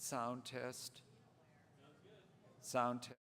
Sound test. Sound test.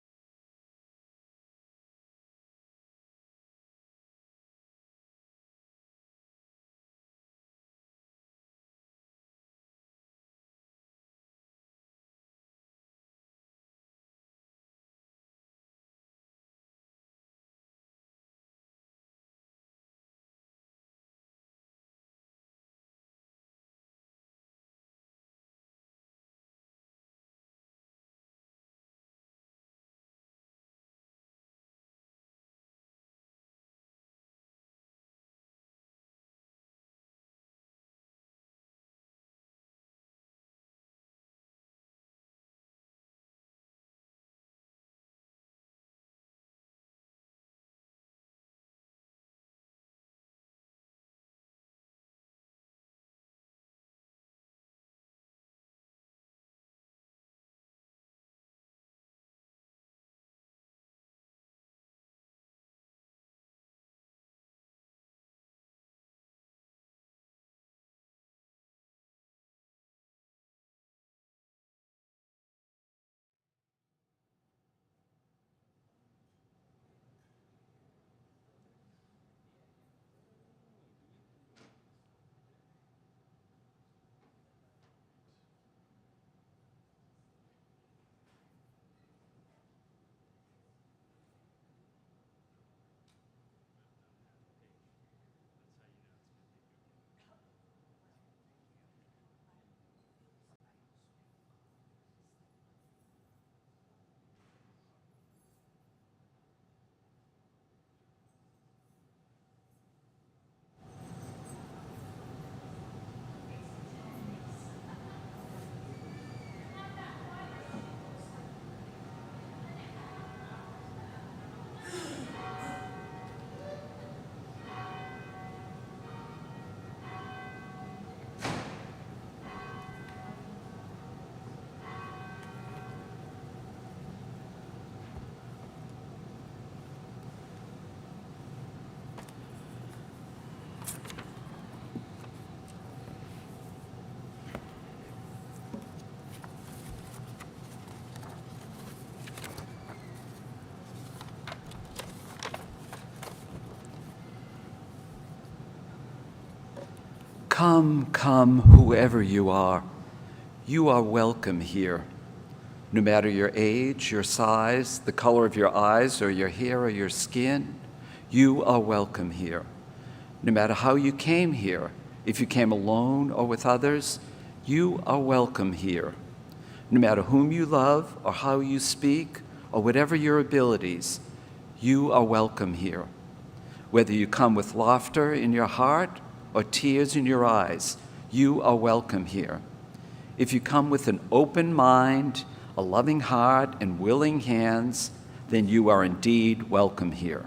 Come, come, whoever you are welcome here. No matter your age, your size, the color of your eyes or your hair or your skin, you are welcome here. No matter how you came here, if you came alone or with others, you are welcome here. No matter whom you love or how you speak or whatever your abilities, you are welcome here. Whether you come with laughter in your heart or tears in your eyes, you are welcome here. If you come with an open mind, a loving heart, and willing hands, then you are indeed welcome here.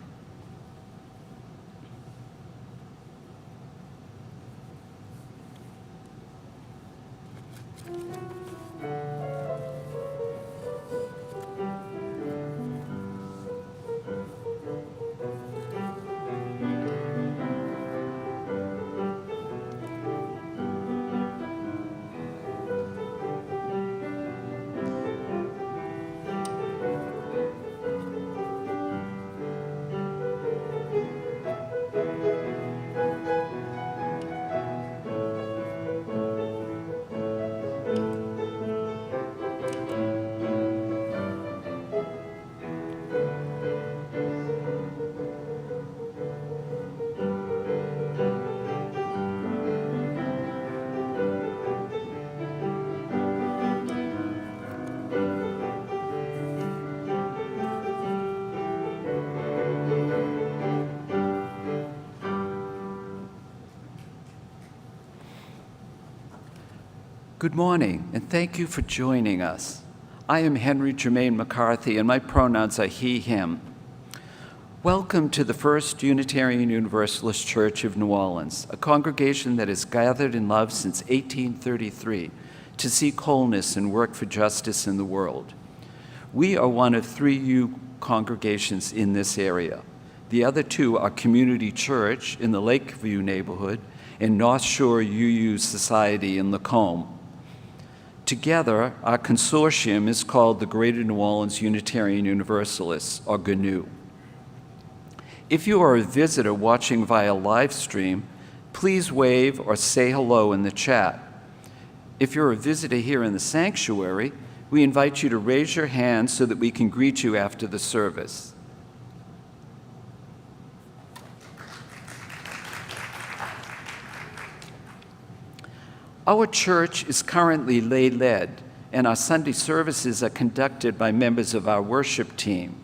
Good morning, and thank you for joining us. I am Henry Germain McCarthy, and my pronouns are he, him. Welcome to the First Unitarian Universalist Church of New Orleans, a congregation that has gathered in love since 1833 to seek wholeness and work for justice in the world. We are one of 3 U congregations in this area. The other 2 are Community Church in the Lakeview neighborhood and North Shore UU Society in Lacombe. Together, our consortium is called the Greater New Orleans Unitarian Universalists, or GNU. If you are a visitor watching via live stream, please wave or say hello in the chat. If you're a visitor here in the sanctuary, we invite you to raise your hand so that we can greet you after the service. Our church is currently lay-led, and our Sunday services are conducted by members of our worship team.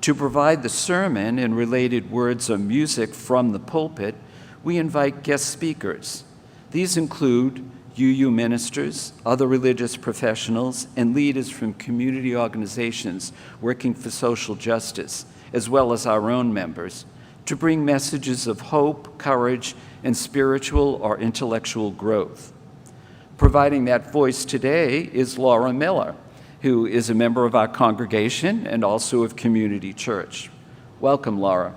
To provide the sermon and related words or music from the pulpit, we invite guest speakers. These include UU ministers, other religious professionals, and leaders from community organizations working for social justice, as well as our own members, to bring messages of hope, courage, and spiritual or intellectual growth. Providing that voice today is Laura Miller, who is a member of our congregation and also of Community Church. Welcome, Laura.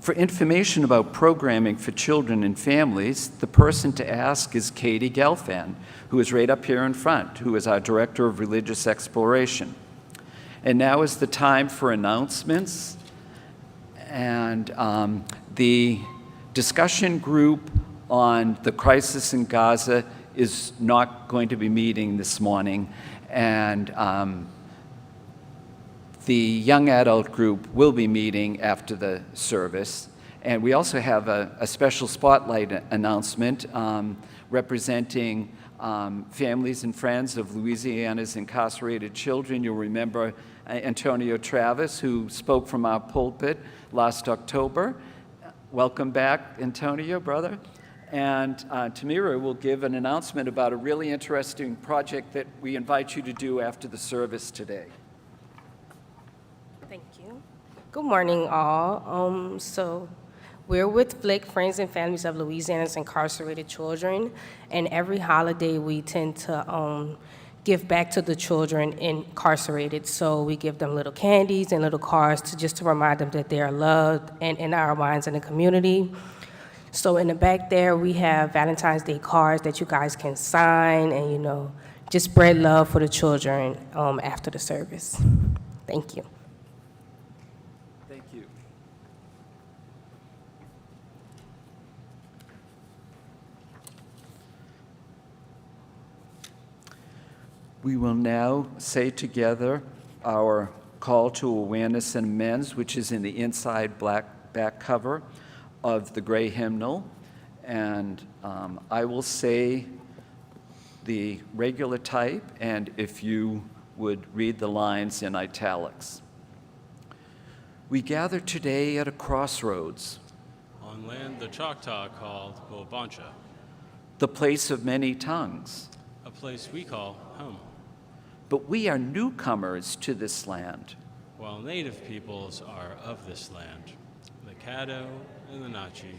For information about programming for children and families, the person to ask is Katie Gelfand, who is right up here in front, who is our Director of Religious Exploration. And now is the time for announcements. And the discussion group on the crisis in Gaza is not going to be meeting this morning, and the young adult group will be meeting after the service. And we also have a special spotlight announcement representing families and friends of Louisiana's incarcerated children. You'll remember Antonio Travis, who spoke from our pulpit last October. Welcome back, Antonio, brother. And Tamira will give an announcement about a really interesting project that we invite you to do after the service today. Thank you. Good morning, all. So we're with FLIC, Friends and Families of Louisiana's Incarcerated Children, and every holiday we tend to give back to the children incarcerated. So we give them little candies and little cards just to remind them that they are loved and in our minds in the community. So in the back there, we have Valentine's Day cards that you guys can sign and, just spread love for the children after the service. Thank you. Thank you. We will now say together our call to awareness and amends, which is in the inside back cover of the gray hymnal. And I will say the regular type, and if you would read the lines in italics. We gather today at a crossroads, on land the Choctaw called Bobancha, the place of many tongues. a place we call home, But we are newcomers to this land. while native peoples are of this land, the Caddo and the Nachi,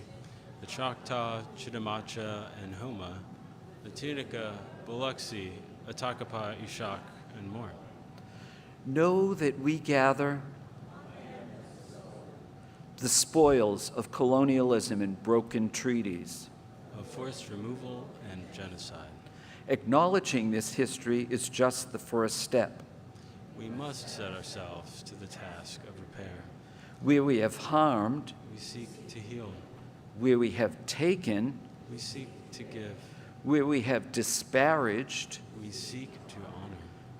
the Choctaw, Chitimacha, and Homa, the Tunica, Biloxi, Atakapa, Ishak, and more. Know that we gather the spoils of colonialism and broken treaties. Of forced removal and genocide. Acknowledging this history is just the first step. We must set ourselves to the task of repair. Where we have harmed, We seek to heal. where we have taken, We seek to give. where we have disparaged, We seek to honor.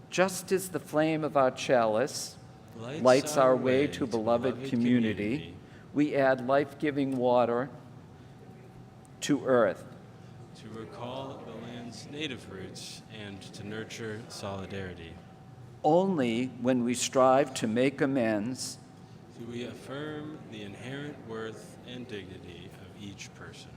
just as the flame of our chalice lights our way to beloved community, we add life-giving water to earth. To recall the land's native roots and to nurture solidarity. Only when we strive to make amends Do we affirm the inherent worth and dignity of each person.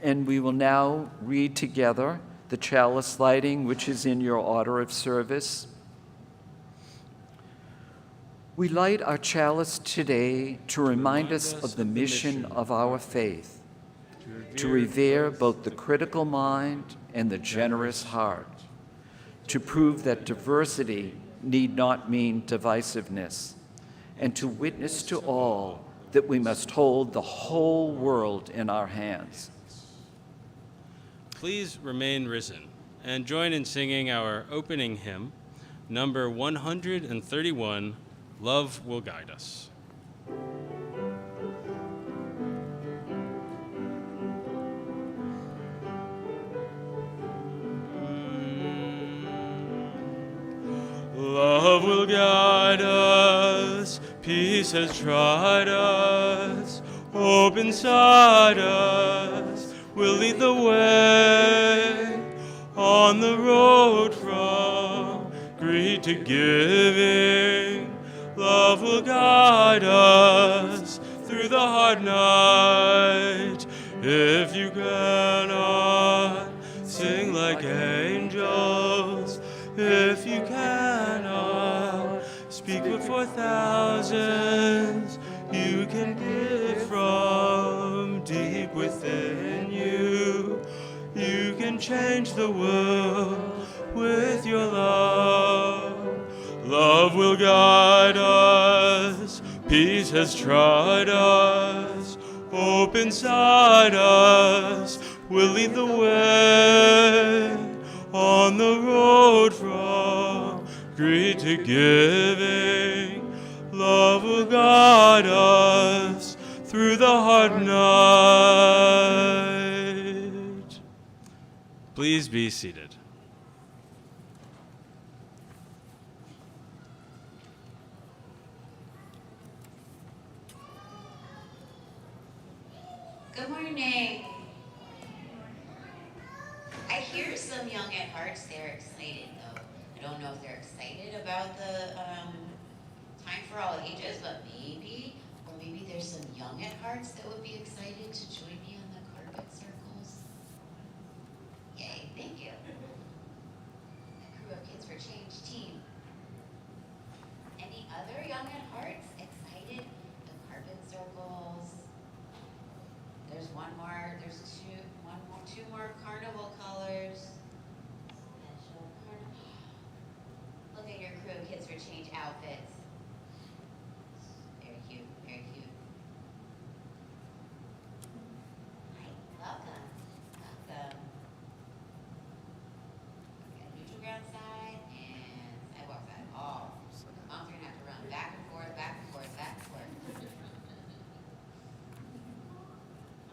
And we will now read together the chalice lighting, which is in your order of service. We light our chalice today to remind us of the mission of our faith, to revere both the critical mind and the generous heart, to prove that diversity need not mean divisiveness, and to witness to all that we must hold the whole world in our hands. please remain risen and join in singing our opening hymn, number 131, Love Will Guide Us. Love will guide us, peace has tried us, hope inside us will lead the way on the road from greed to giving. Love will guide us through the hard night. If you cannot sing like angels, if you cannot speak before thousands, you can give from deep within you. You can change the world with your love. Love will guide us, peace has tried us, hope inside us will lead the way on the road from greed to giving. Love will guide us through the hard night. Please be seated. Good morning. I hear some young at hearts, they're excited though. I don't know if they're excited about the time for all ages, but maybe there's some young at hearts that would be excited to join me on the carpet circles. Yay, thank you. The Crew of Kids for Change team. Any other young at hearts excited? The carpet circles. There's one more, two more carnival colors. Special carnival. Look at your Crew of Kids for Change outfits. Very cute, very cute. Hi, welcome, welcome. We got neutral ground side and sidewalk side. Oh, moms are gonna have to run back and forth, back and forth, back and forth.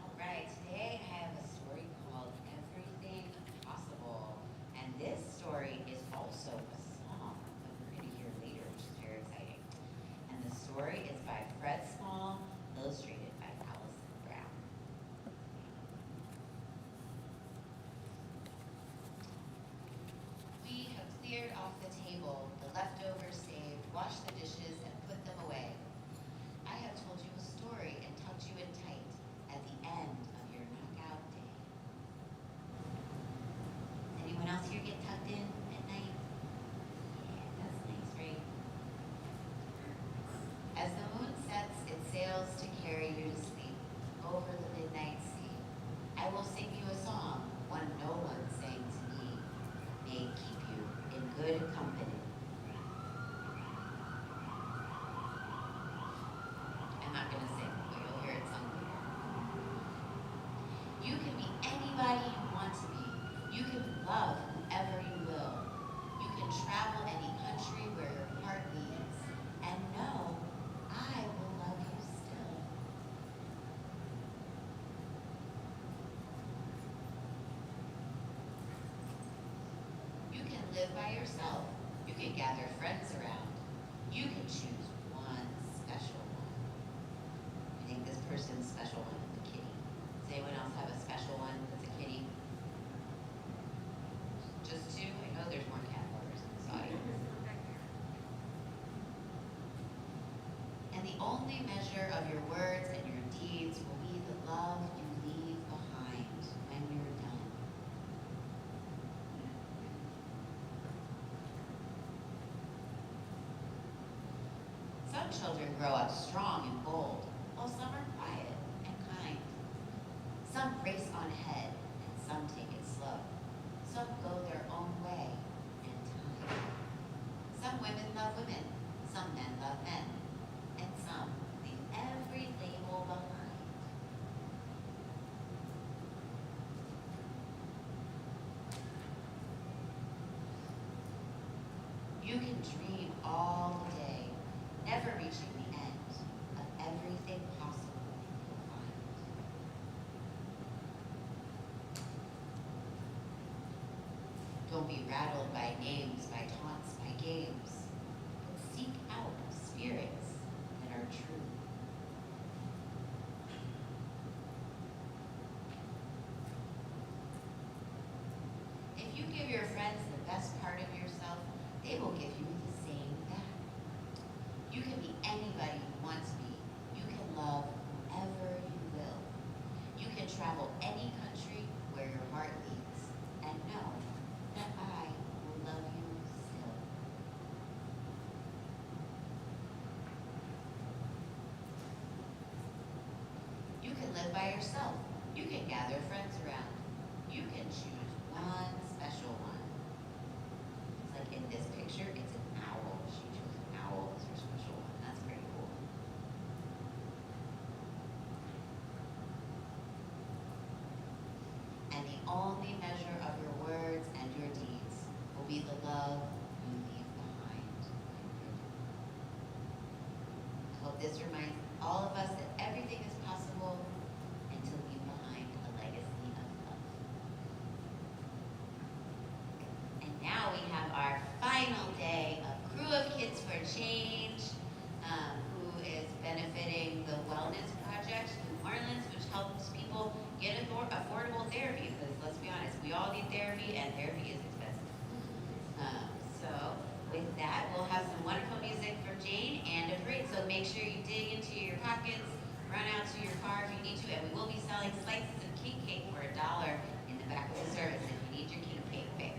All right, today I have a story called Everything Possible. And this story is also a song that we're going to hear later, which is very exciting. And the story is by Fred Small, illustrated by Allison Brown. We have cleared off the table, the leftovers saved, washed the dishes and put them away. I have told you a story and tucked you in tight at the end of your knockout day. Anyone else here get tucked in at night? Yeah, that's nice, right? As the moon sets its sails to carry you to sleep over the midnight sea, I will sing you a song, one no one sang to me, may keep you in good company. I'm not going to sing, but you'll hear it sung later. You can be anybody you want to be. You can love whoever you will. You can travel any country where your heart leads. And know I will love you still. You can live by yourself. You can gather friends around. You can choose one special one. I think this person's special one is a kitty. Does anyone else have a special one that's a kitty? Just two? I know there's more cat lovers in this audience. And the only measure of your words and your deeds will be the love you leave behind when you're done. Some children grow up strong and bold, while some are quiet and kind. Some race on ahead, and some take it slow. Some go their own way in time. Some women love women, some men love men, and some leave every label behind. Don't be rattled by names, by taunts, by games, but seek out spirits that are true. If you give your friends the best part of yourself, they will give you the same back. You can be anybody you want to be. You can love whoever you will. You can travel any country where your heart leads, and know that I will love you still. You can live by yourself. You can gather friends around. You can choose one special one. It's like in this picture, it's an owl. She chose an owl as her special one. That's pretty cool. And the only measure of your words and your deeds will be the love you leave behind. I hope this reminds all of us that everything is possible and to leave behind a legacy of love. And now we have our final day of Crew of Kids for Change, who is benefiting the Wellness Project in New Orleans, which helps people get affordable therapy, because let's be honest, we all need therapy, and therapy is expensive. So with that, we'll have some wonderful music from Jane and a parade. So make sure you dig into your pockets, run out to your car if you need to, and we will be selling slices of king cake for $1 in the back of the service if you need your king cake fix.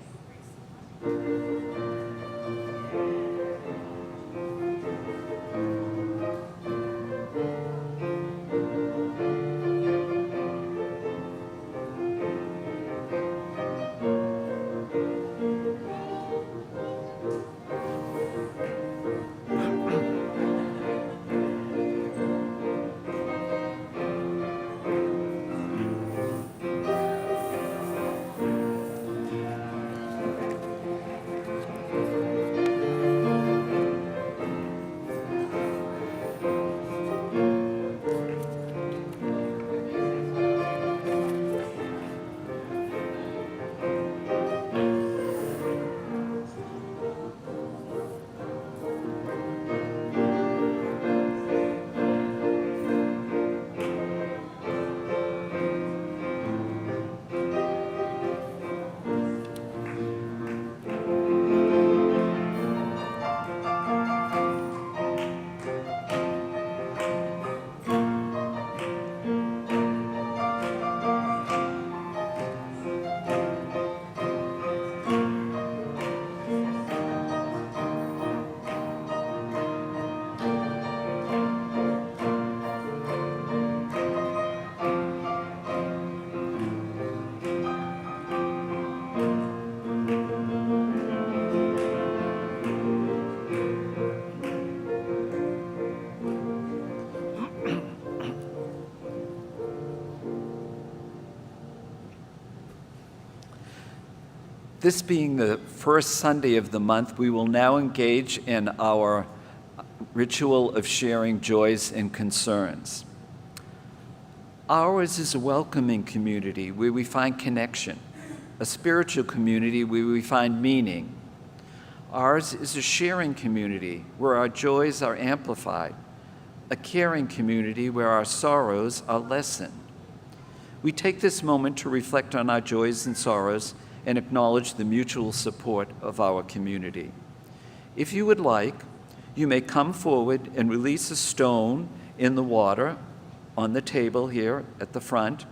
This being the first Sunday of the month, we will now engage in our ritual of sharing joys and concerns. Ours is a welcoming community where we find connection, a spiritual community where we find meaning. Ours is a sharing community where our joys are amplified, a caring community where our sorrows are lessened. We take this moment to reflect on our joys and sorrows and acknowledge the mutual support of our community. If you would like, you may come forward and release a stone in the water on the table here at the front,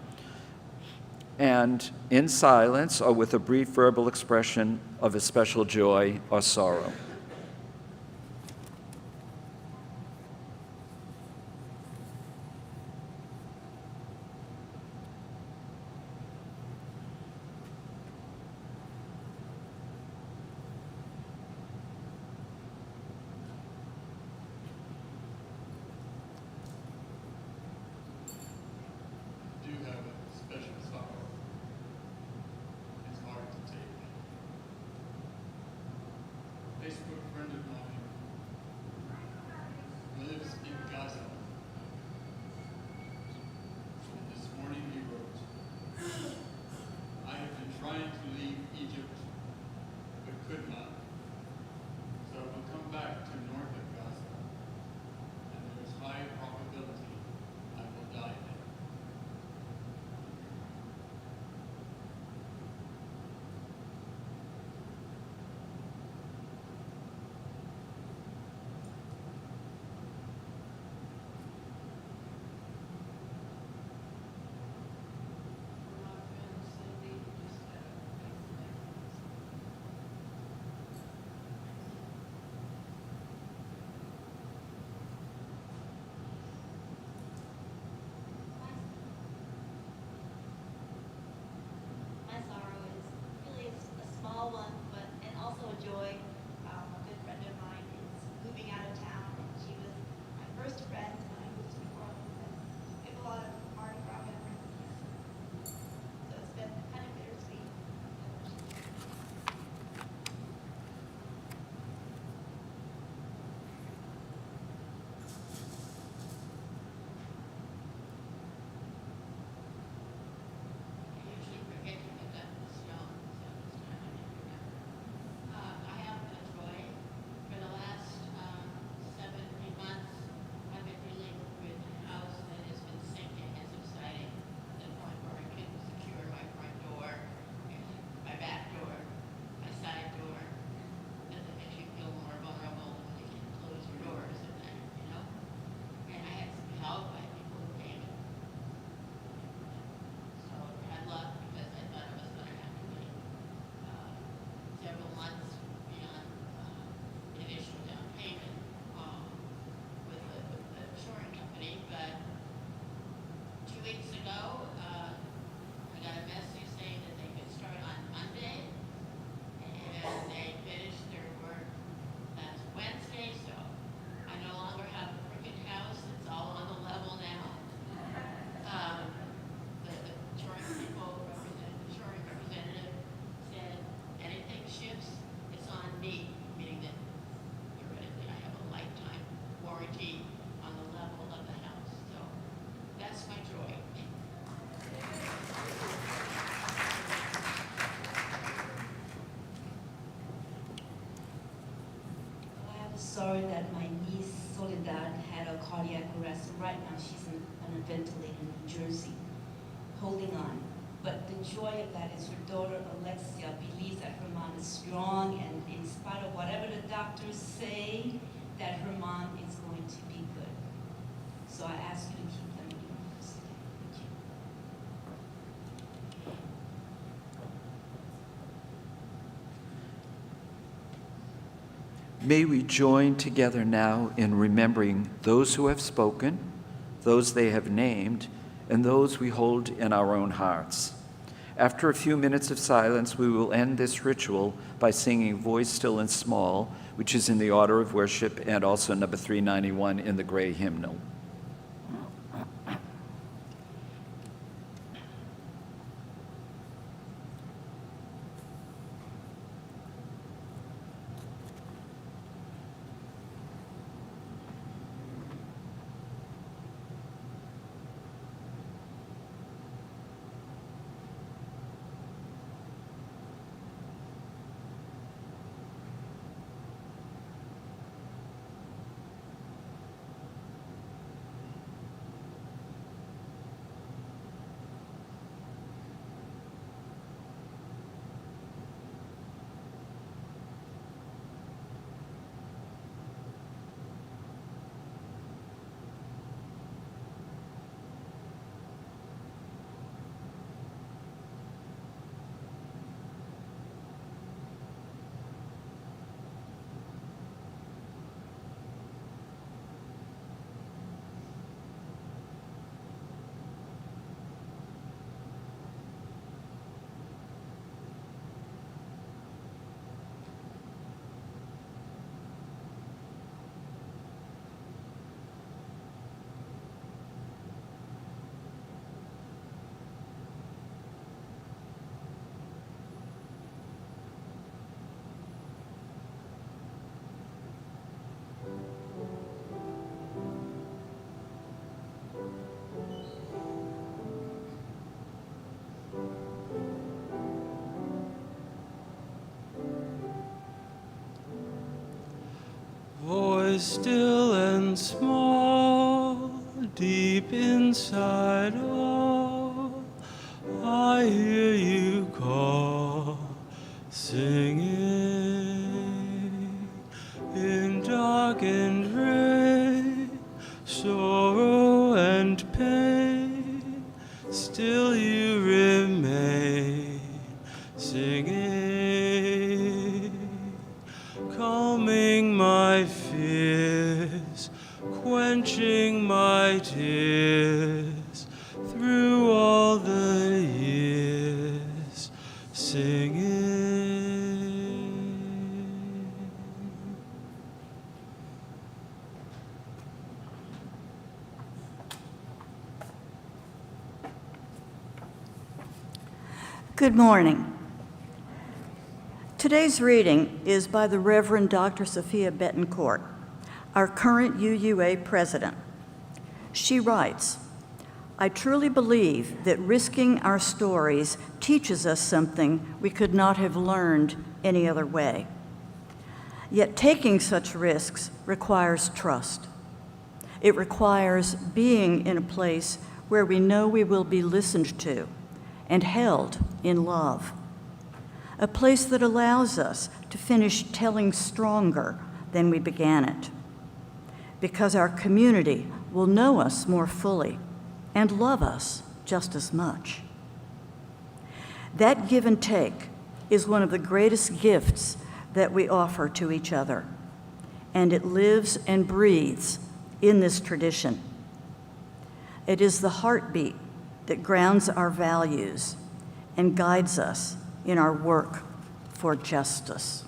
and in silence or with a brief verbal expression of a special joy or sorrow. This that's my joy. I have a story that my niece Soledad had a cardiac arrest. Right now she's on a ventilator in New Jersey, holding on. But the joy of that is her daughter Alexia believes that her mom is strong, and in spite of whatever the doctors say, that her mom is going to be good. So I ask you to keep them in your hearts today. Thank you. May we join together now in remembering those who have spoken, those they have named, and those we hold in our own hearts. After a few minutes of silence, we will end this ritual by singing Voice Still and Small, which is in the order of worship and also number 391 in the gray hymnal. Voice still and small, deep inside all, I hear you call, singing in dark and rain, sorrow and pain, still you remain, singing, calming my fears, quenching my tears, through all the years, singing. Good morning. Today's reading is by the Reverend Dr. Sophia Betancourt, our current UUA president. She writes, "I truly believe that risking our stories teaches us something we could not have learned any other way. Yet taking such risks requires trust. It requires being in a place where we know we will be listened to and held in love. A place that allows us to finish telling stronger than we began it. Because our community will know us more fully and love us just as much. That give and take is one of the greatest gifts that we offer to each other, and it lives and breathes in this tradition. It is the heartbeat that grounds our values and guides us in our work for justice."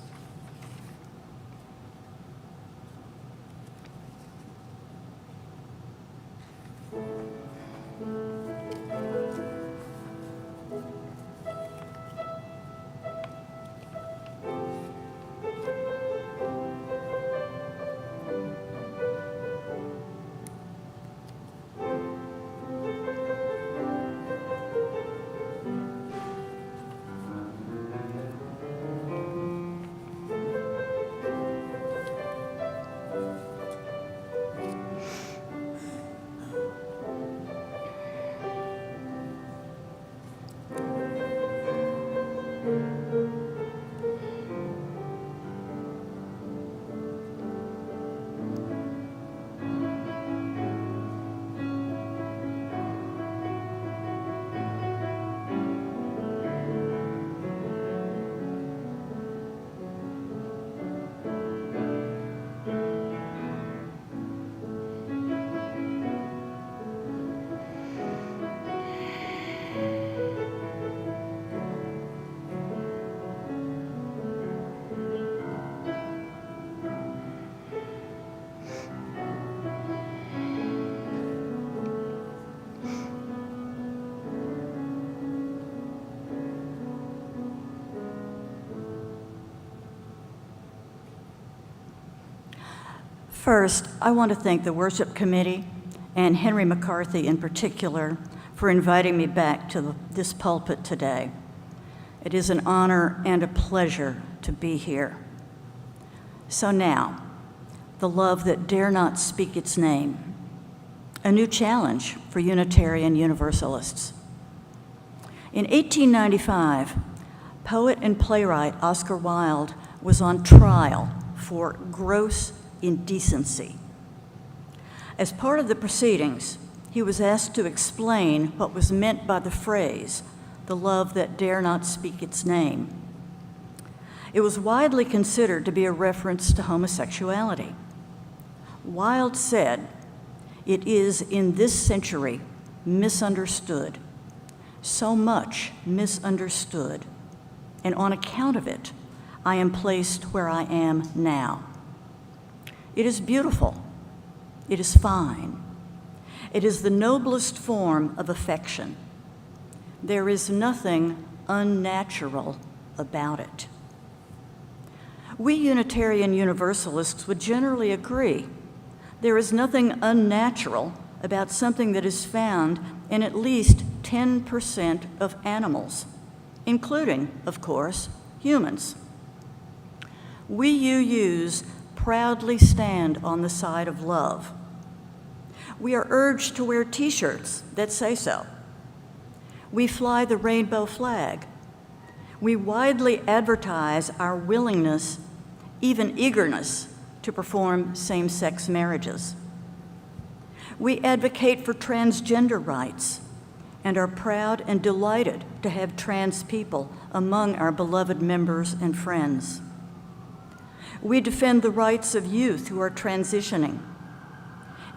First, I want to thank the worship committee and Henry McCarthy in particular for inviting me back to this pulpit today. It is an honor and a pleasure to be here. So now, the love that dare not speak its name, a new challenge for Unitarian Universalists. In 1895, poet and playwright Oscar Wilde was on trial for gross indecency. As part of the proceedings, he was asked to explain what was meant by the phrase, "the love that dare not speak its name." It was widely considered to be a reference to homosexuality. Wilde said, "It is in this century misunderstood, so much misunderstood, and on account of it, I am placed where I am now. It is beautiful. It is fine. It is the noblest form of affection. There is nothing unnatural about it." We Unitarian Universalists would generally agree. There is nothing unnatural about something that is found in at least 10% of animals, including, of course, humans. We UUs proudly stand on the side of love. We are urged to wear T-shirts that say so. We fly the rainbow flag. We widely advertise our willingness, even eagerness, to perform same-sex marriages. We advocate for transgender rights and are proud and delighted to have trans people among our beloved members and friends. We defend the rights of youth who are transitioning,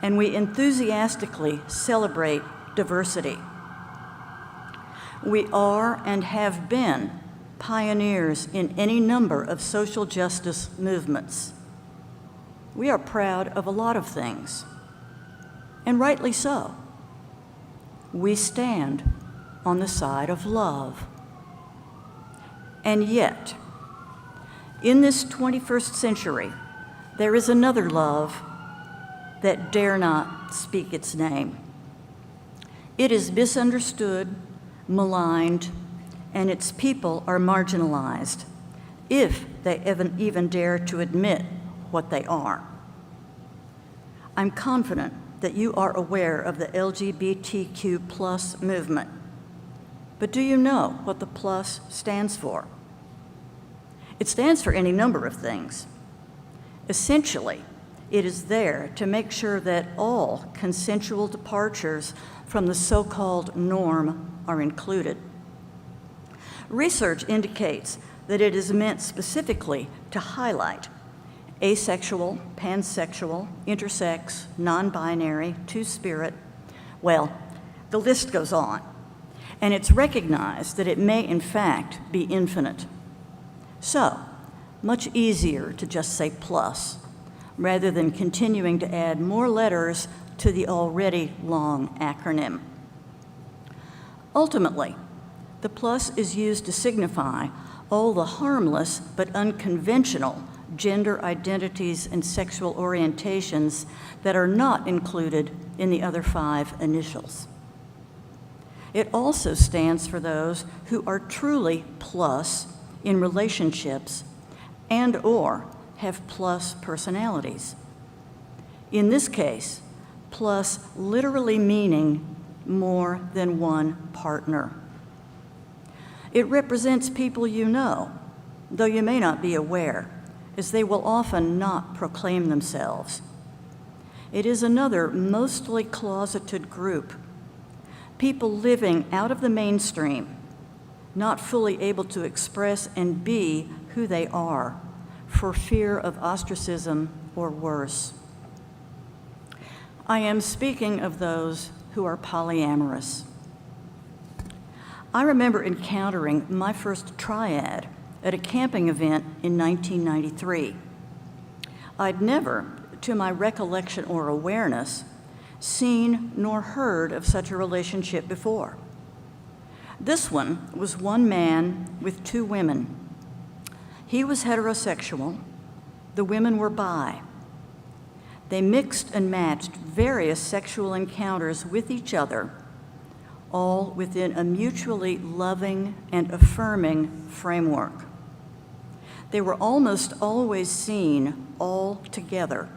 and we enthusiastically celebrate diversity. We are and have been pioneers in any number of social justice movements. We are proud of a lot of things, and rightly so. We stand on the side of love. And yet, in this 21st century, there is another love that dare not speak its name. It is misunderstood, maligned, and its people are marginalized, if they even dare to admit what they are. I'm confident that you are aware of the LGBTQ plus movement, but do you know what the plus stands for? It stands for any number of things. Essentially, it is there to make sure that all consensual departures from the so-called norm are included. Research indicates that it is meant specifically to highlight asexual, pansexual, intersex, non-binary, two-spirit. Well, the list goes on, and it's recognized that it may in fact be infinite. So, much easier to just say plus, rather than continuing to add more letters to the already long acronym. Ultimately, the plus is used to signify all the harmless but unconventional gender identities and sexual orientations that are not included in the other 5 initials. It also stands for those who are truly plus in relationships and/or have plus personalities. In this case, plus literally meaning more than one partner. It represents people you know, though you may not be aware, as they will often not proclaim themselves. It is another mostly closeted group, people living out of the mainstream, not fully able to express and be who they are for fear of ostracism or worse. I am speaking of those who are polyamorous. I remember encountering my first triad at a camping event in 1993. I'd never, to my recollection or awareness, seen nor heard of such a relationship before. This one was one man with 2 women. He was heterosexual, the women were bi. They mixed and matched various sexual encounters with each other, all within a mutually loving and affirming framework. They were almost always seen all together,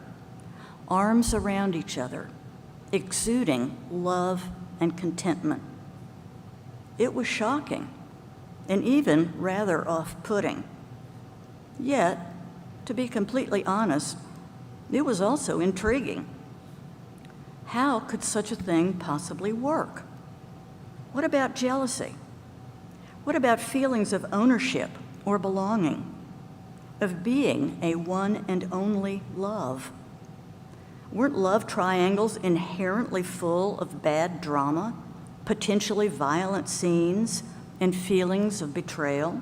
arms around each other, exuding love and contentment. It was shocking and even rather off-putting. Yet, to be completely honest, it was also intriguing. How could such a thing possibly work? What about jealousy? What about feelings of ownership or belonging, of being a one and only love? Weren't love triangles inherently full of bad drama, potentially violent scenes, and feelings of betrayal?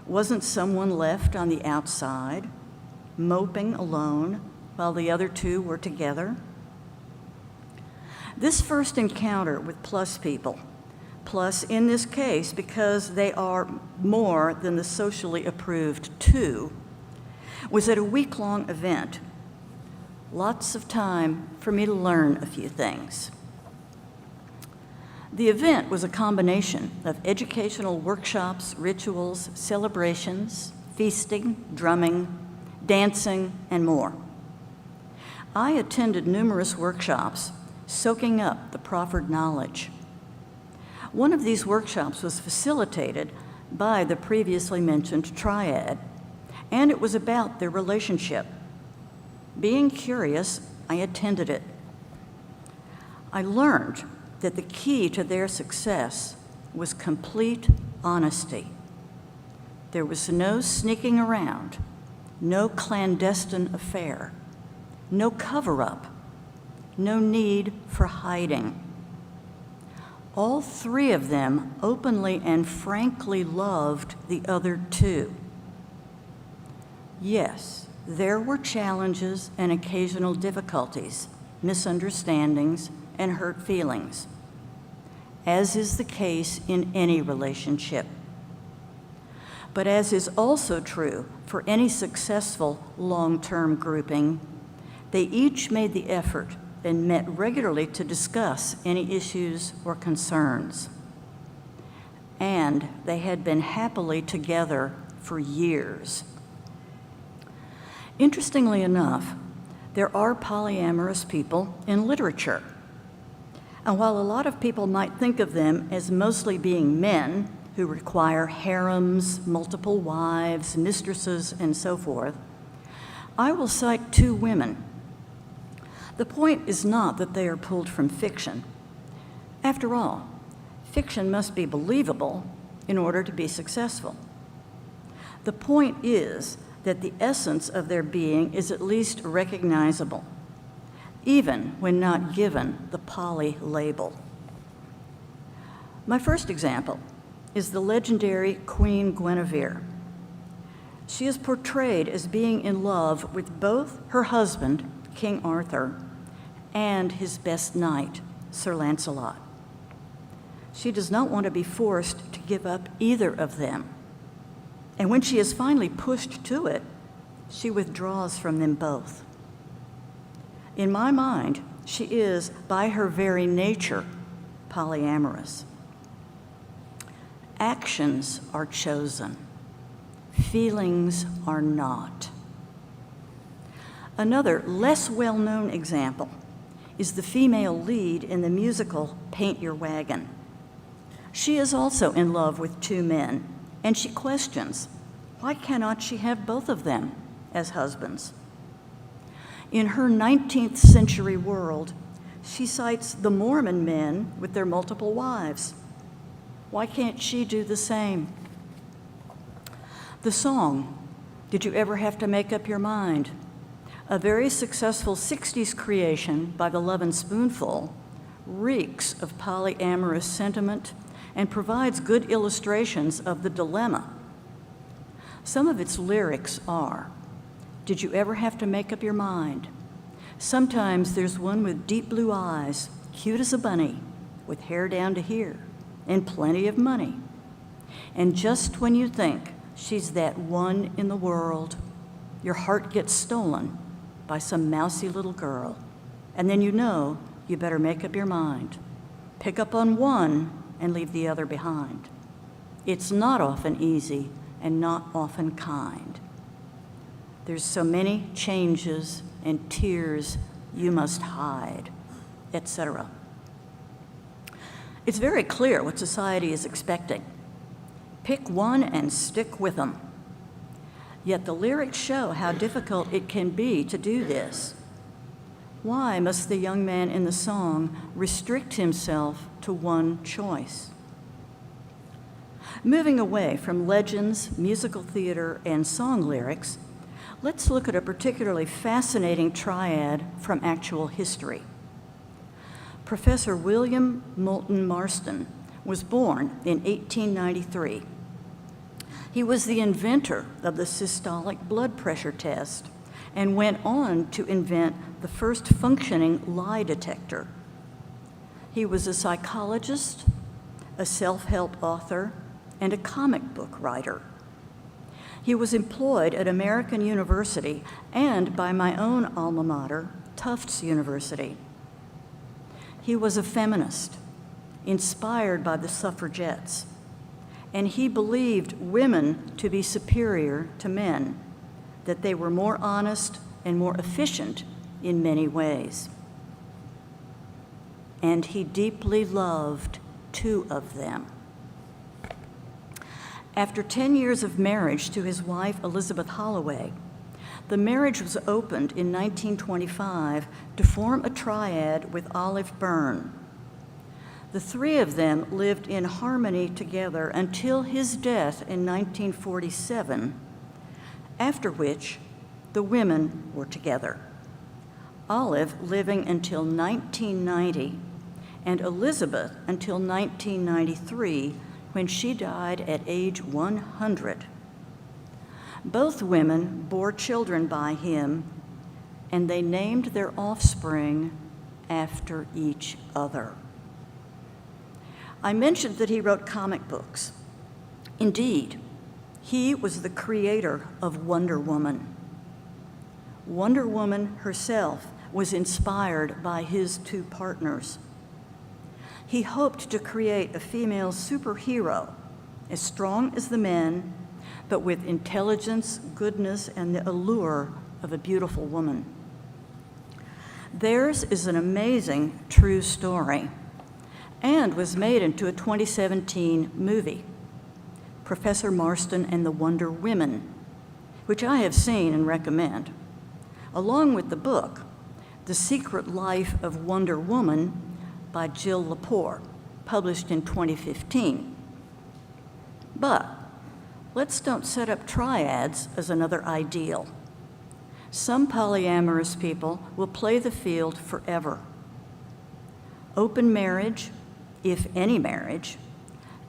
Wasn't someone left on the outside, moping alone while the other two were together? This first encounter with plus people, plus in this case because they are more than the socially approved two, was at a week-long event. Lots of time for me to learn a few things. The event was a combination of educational workshops, rituals, celebrations, feasting, drumming, dancing, and more. I attended numerous workshops, soaking up the proffered knowledge. One of these workshops was facilitated by the previously mentioned triad, and it was about their relationship. Being curious, I attended it. I learned that the key to their success was complete honesty. There was no sneaking around, no clandestine affair, no cover-up, no need for hiding. All three of them openly and frankly loved the other two. Yes, there were challenges and occasional difficulties, misunderstandings, and hurt feelings, as is the case in any relationship. But as is also true for any successful long-term grouping, they each made the effort and met regularly to discuss any issues or concerns. And they had been happily together for years. Interestingly enough, there are polyamorous people in literature. And while a lot of people might think of them as mostly being men who require harems, multiple wives, mistresses, and so forth, I will cite two women. The point is not that they are pulled from fiction. After all, fiction must be believable in order to be successful. The point is that the essence of their being is at least recognizable, even when not given the poly label. My first example is the legendary Queen Guinevere. She is portrayed as being in love with both her husband, King Arthur, and his best knight, Sir Lancelot. She does not want to be forced to give up either of them. And when she is finally pushed to it, she withdraws from them both. In my mind, she is, by her very nature, polyamorous. Actions are chosen. Feelings are not. Another less well-known example is the female lead in the musical Paint Your Wagon. She is also in love with two men, and she questions, why cannot she have both of them as husbands? In her 19th century world, she cites the Mormon men with their multiple wives. Why can't she do the same? The song, Did You Ever Have to Make Up Your Mind? A very successful 60s creation by the Lovin' Spoonful, reeks of polyamorous sentiment and provides good illustrations of the dilemma. Some of its lyrics are, did you ever have to make up your mind? Sometimes there's one with deep blue eyes, cute as a bunny, with hair down to here, and plenty of money. And just when you think she's that one in the world, your heart gets stolen by some mousy little girl, and then you know you better make up your mind. Pick up on one and leave the other behind. It's not often easy and not often kind. There's so many changes and tears you must hide, etc. It's very clear what society is expecting. Pick one and stick with them. Yet the lyrics show how difficult it can be to do this. Why must the young man in the song restrict himself to one choice? Moving away from legends, musical theater, and song lyrics, let's look at a particularly fascinating triad from actual history. Professor William Moulton Marston was born in 1893. He was the inventor of the systolic blood pressure test and went on to invent the first functioning lie detector. He was a psychologist, a self-help author, and a comic book writer. He was employed at American University and by my own alma mater, Tufts University. He was a feminist, inspired by the suffragettes, and he believed women to be superior to men, that they were more honest and more efficient in many ways. And he deeply loved two of them. After 10 years of marriage to his wife, Elizabeth Holloway, the marriage was opened in 1925 to form a triad with Olive Byrne. The three of them lived in harmony together until his death in 1947, after which the women were together. Olive living until 1990, and Elizabeth until 1993, when she died at age 100. Both women bore children by him, and they named their offspring after each other. I mentioned that he wrote comic books. Indeed, he was the creator of Wonder Woman. Wonder Woman herself was inspired by his two partners. He hoped to create a female superhero, as strong as the men, but with intelligence, goodness, and the allure of a beautiful woman. Theirs is an amazing true story and was made into a 2017 movie, Professor Marston and the Wonder Women, which I have seen and recommend, along with the book, The Secret Life of Wonder Woman by Jill Lepore, published in 2015. But let's don't set up triads as another ideal. Some polyamorous people will play the field forever. Open marriage, if any marriage,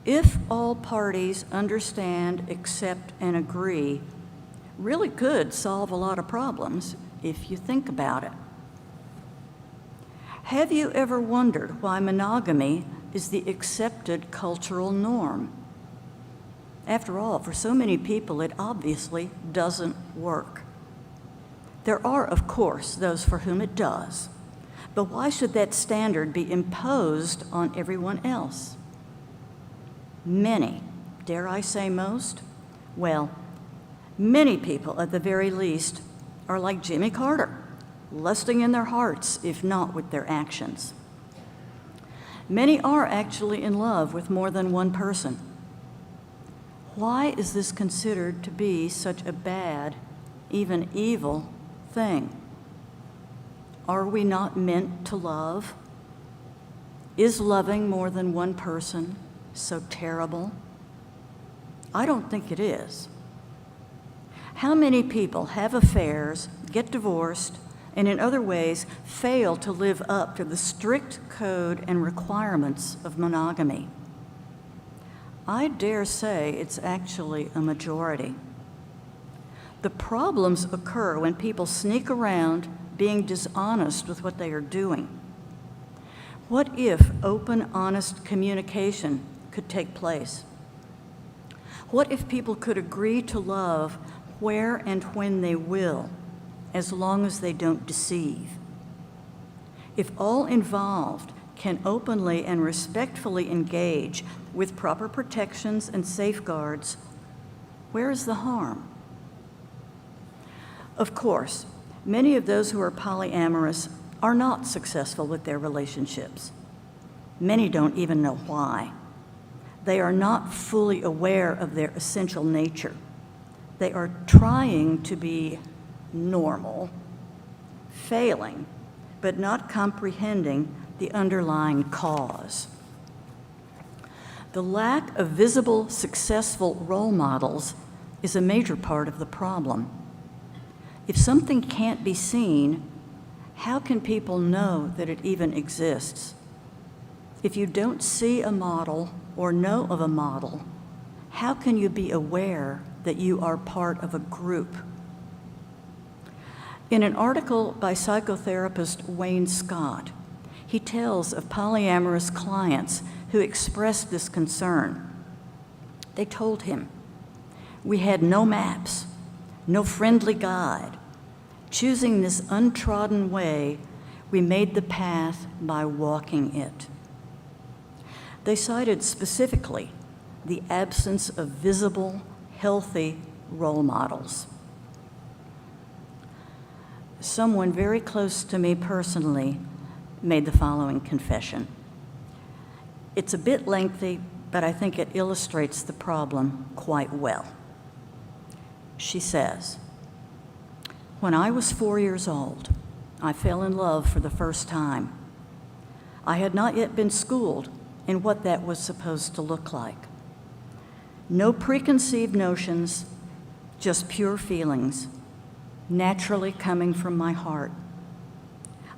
if all parties understand, accept, and agree, really could solve a lot of problems if you think about it. Have you ever wondered why monogamy is the accepted cultural norm? After all, for so many people, it obviously doesn't work. There are, of course, those for whom it does, but why should that standard be imposed on everyone else? Many, dare I say most? Well, many people at the very least are like Jimmy Carter, lusting in their hearts, if not with their actions. Many are actually in love with more than one person. Why is this considered to be such a bad, even evil thing? Are we not meant to love? Is loving more than one person so terrible? I don't think it is. How many people have affairs, get divorced, and in other ways fail to live up to the strict code and requirements of monogamy? I dare say it's actually a majority. The problems occur when people sneak around being dishonest with what they are doing. What if open, honest communication could take place? What if people could agree to love where and when they will, as long as they don't deceive. If all involved can openly and respectfully engage with proper protections and safeguards, where is the harm? Of course, many of those who are polyamorous are not successful with their relationships. Many don't even know why. They are not fully aware of their essential nature. They are trying to be normal, failing, but not comprehending the underlying cause. The lack of visible, successful role models is a major part of the problem. If something can't be seen, how can people know that it even exists? If you don't see a model or know of a model, how can you be aware that you are part of a group? In an article by psychotherapist Wayne Scott, he tells of polyamorous clients who expressed this concern. They told him, "We had no maps, no friendly guide. Choosing this untrodden way, we made the path by walking it." They cited specifically the absence of visible, healthy role models. Someone very close to me personally made the following confession. It's a bit lengthy, but I think it illustrates the problem quite well. She says, "When I was 4 years old, I fell in love for the first time. I had not yet been schooled in what that was supposed to look like. No preconceived notions, just pure feelings, naturally coming from my heart.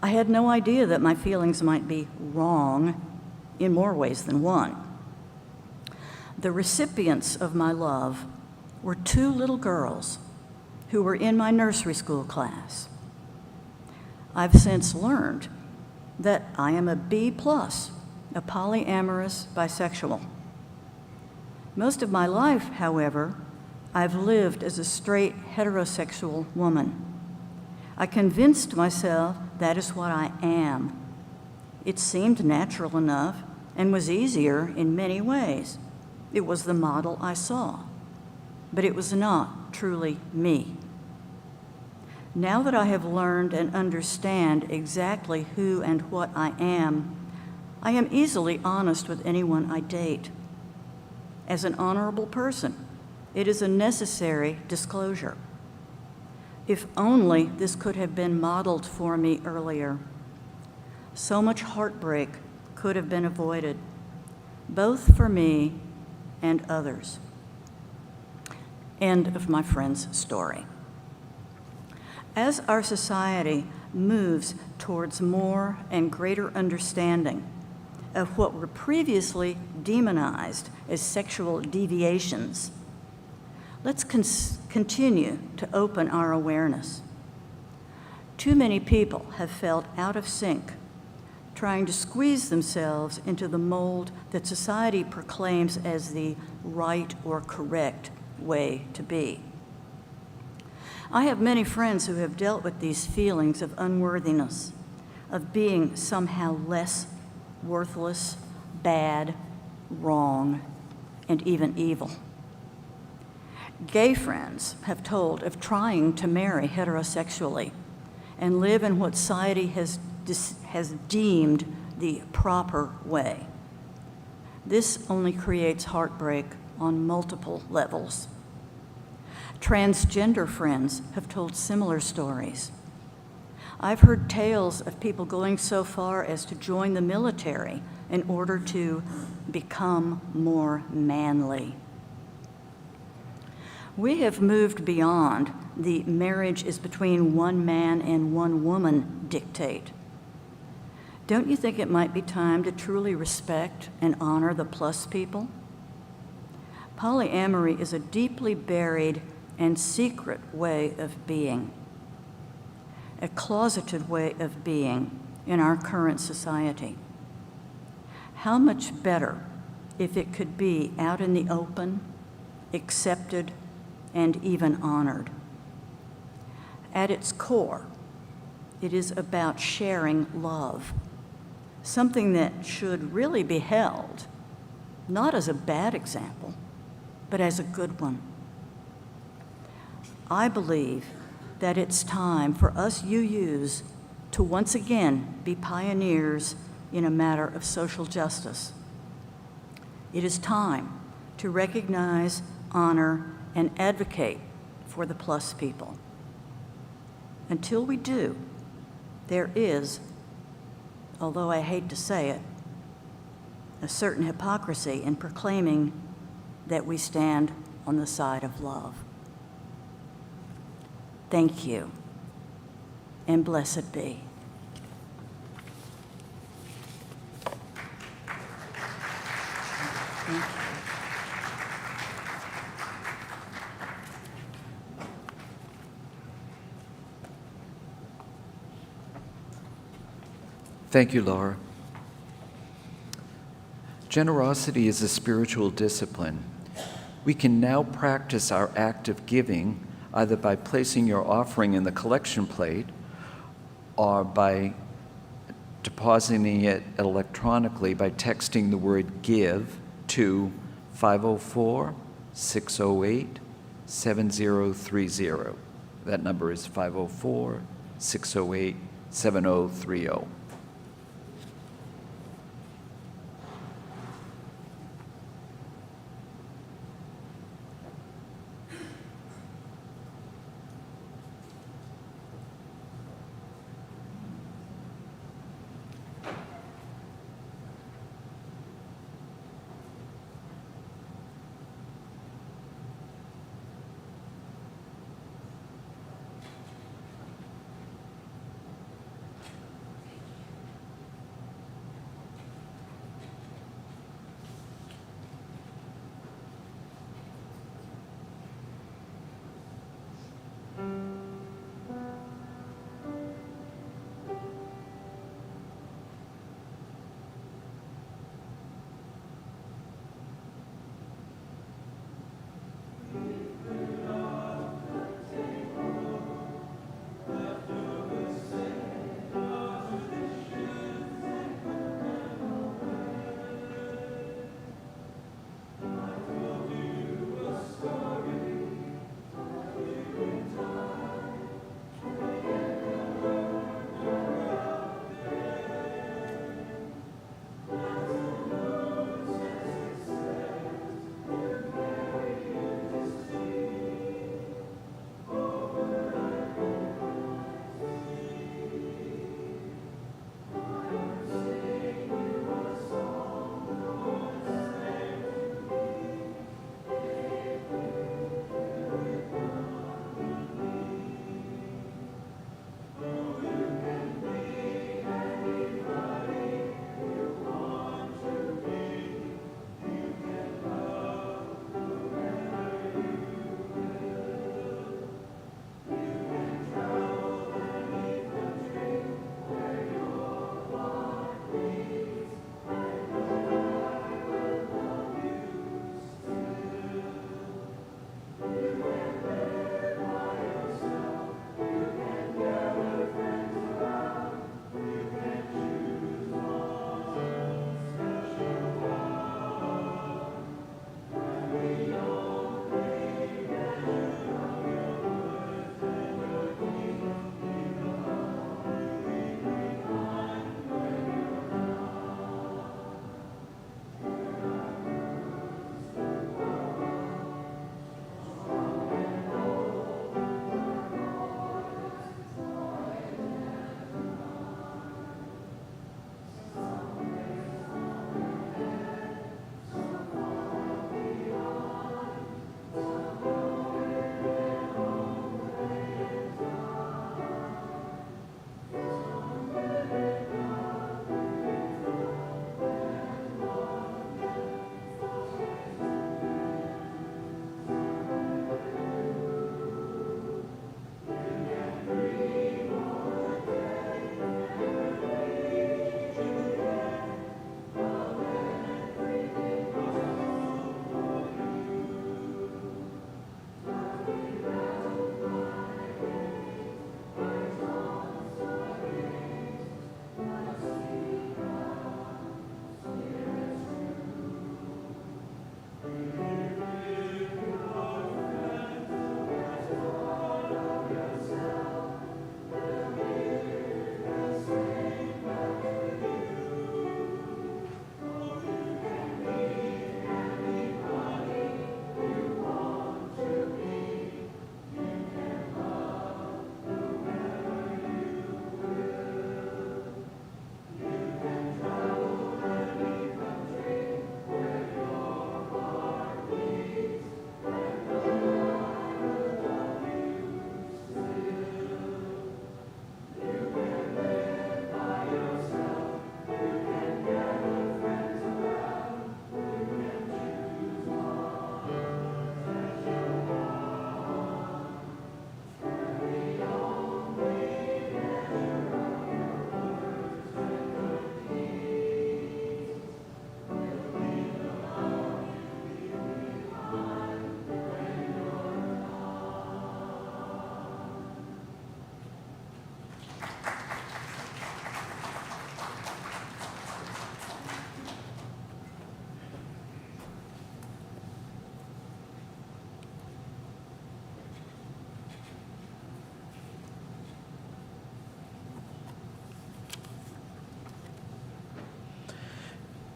I had no idea that my feelings might be wrong in more ways than one. The recipients of my love were 2 little girls who were in my nursery school class. I've since learned that I am a B+, a polyamorous bisexual. Most of my life, however, I've lived as a straight heterosexual woman. I convinced myself that is what I am. It seemed natural enough and was easier in many ways. It was the model I saw, but it was not truly me. Now that I have learned and understand exactly who and what I am easily honest with anyone I date. As an honorable person, it is a necessary disclosure. If only this could have been modeled for me earlier. So much heartbreak could have been avoided, both for me and others." End of my friend's story. As our society moves towards more and greater understanding of what were previously demonized as sexual deviations, let's continue to open our awareness. Too many people have felt out of sync, trying to squeeze themselves into the mold that society proclaims as the right or correct way to be. I have many friends who have dealt with these feelings of unworthiness, of being somehow less worthless, bad, wrong, and even evil. Gay friends have told of trying to marry heterosexually and live in what society has deemed the proper way. This only creates heartbreak on multiple levels. Transgender friends have told similar stories. I've heard tales of people going so far as to join the military in order to become more manly. We have moved beyond the marriage is between one man and one woman dictate. Don't you think it might be time to truly respect and honor the plus people? Polyamory is a deeply buried and secret way of being, a closeted way of being in our current society. How much better if it could be out in the open, accepted, and even honored. At its core, it is about sharing love, something that should really be held not as a bad example, but as a good one. I believe that it's time for us UUs to once again be pioneers in a matter of social justice. It is time to recognize, honor, and advocate for the plus people. Until we do, there is, although I hate to say it, a certain hypocrisy in proclaiming that we stand on the side of love. Thank you, and blessed be. Thank you. Thank you, Laura. Generosity is a spiritual discipline. We can now practice our act of giving either by placing your offering in the collection plate or by depositing it electronically by texting the word GIVE to 504-608-7030. That number is 504-608-7030.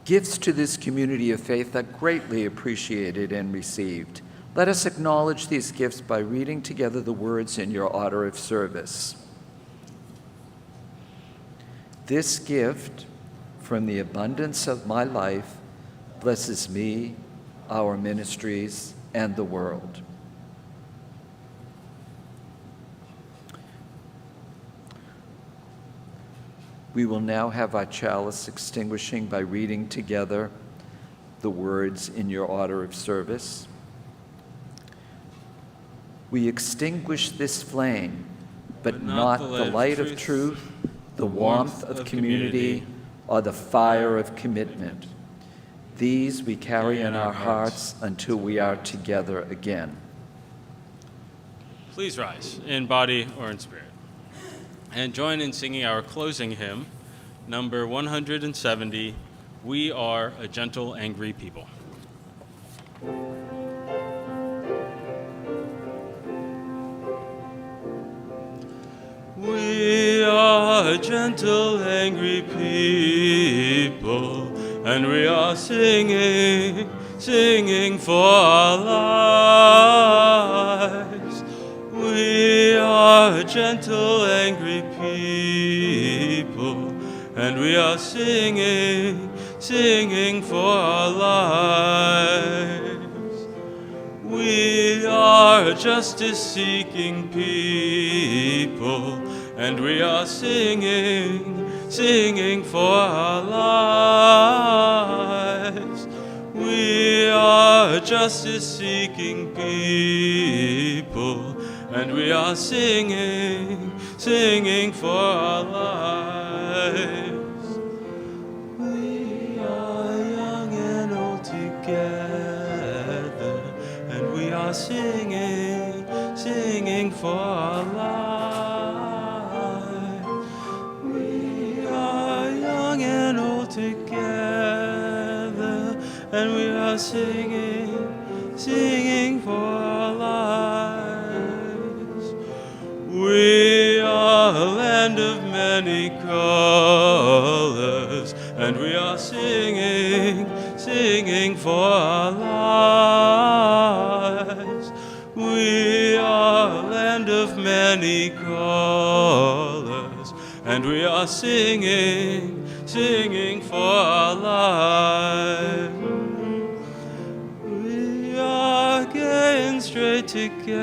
Gifts to this community of faith are greatly appreciated and received. Let us acknowledge these gifts by reading together the words in your order of service. This gift from the abundance of my life blesses me, our ministries, and the world. We will now have our chalice extinguishing by reading together the words in your order of service. We extinguish this flame, but not the light of truth, the warmth of community, or the fire of commitment. These we carry in our hearts until we are together again. Please rise in body or in spirit and join in singing our closing hymn, number 170, We Are a Gentle, Angry People. We are a gentle, angry people, and we are singing, singing for our lives. We are a gentle, angry people, and we are singing, singing for our lives. We are a justice-seeking people, and we are singing, singing for our lives. We are a justice-seeking people, and we are singing, singing for our lives. We are young and old together, and we are singing, singing for our lives. We are young and old together, and we are singing, singing for our lives. We are a land of many colors, and we are singing, singing for our lives. We are a land of many colors, and we are singing, singing for our lives. We are gay and straight together,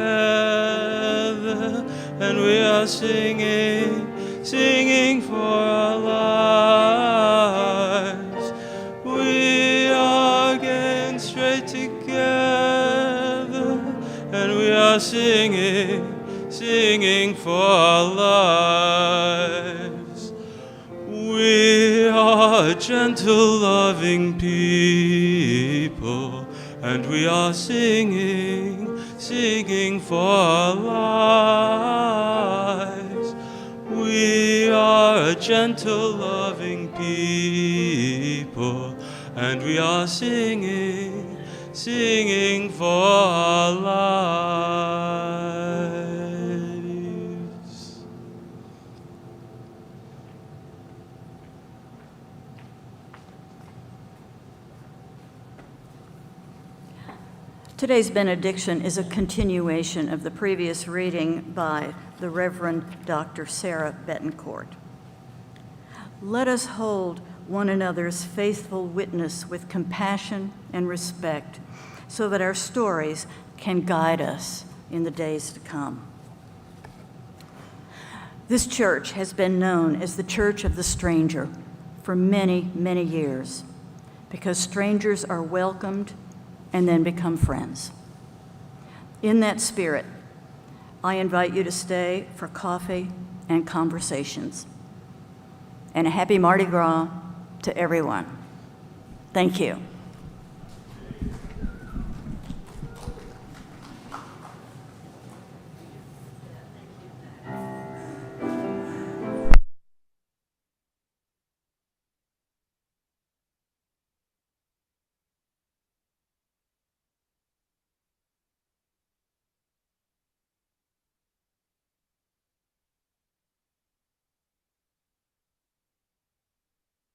and we are singing, singing for our lives. We are gay and straight together, and we are singing, singing for our lives. We are a gentle, loving people, and we are singing, singing for our lives. We are a gentle, loving people, and we are singing, singing for our lives. Today's benediction is a continuation of the previous reading by the Reverend Dr. Sarah Betancourt. Let us hold one another's faithful witness with compassion and respect so that our stories can guide us in the days to come. This church has been known as the Church of the Stranger for many, many years because strangers are welcomed and then become friends. In that spirit, I invite you to stay for coffee and conversations. And a happy Mardi Gras to everyone. Thank you.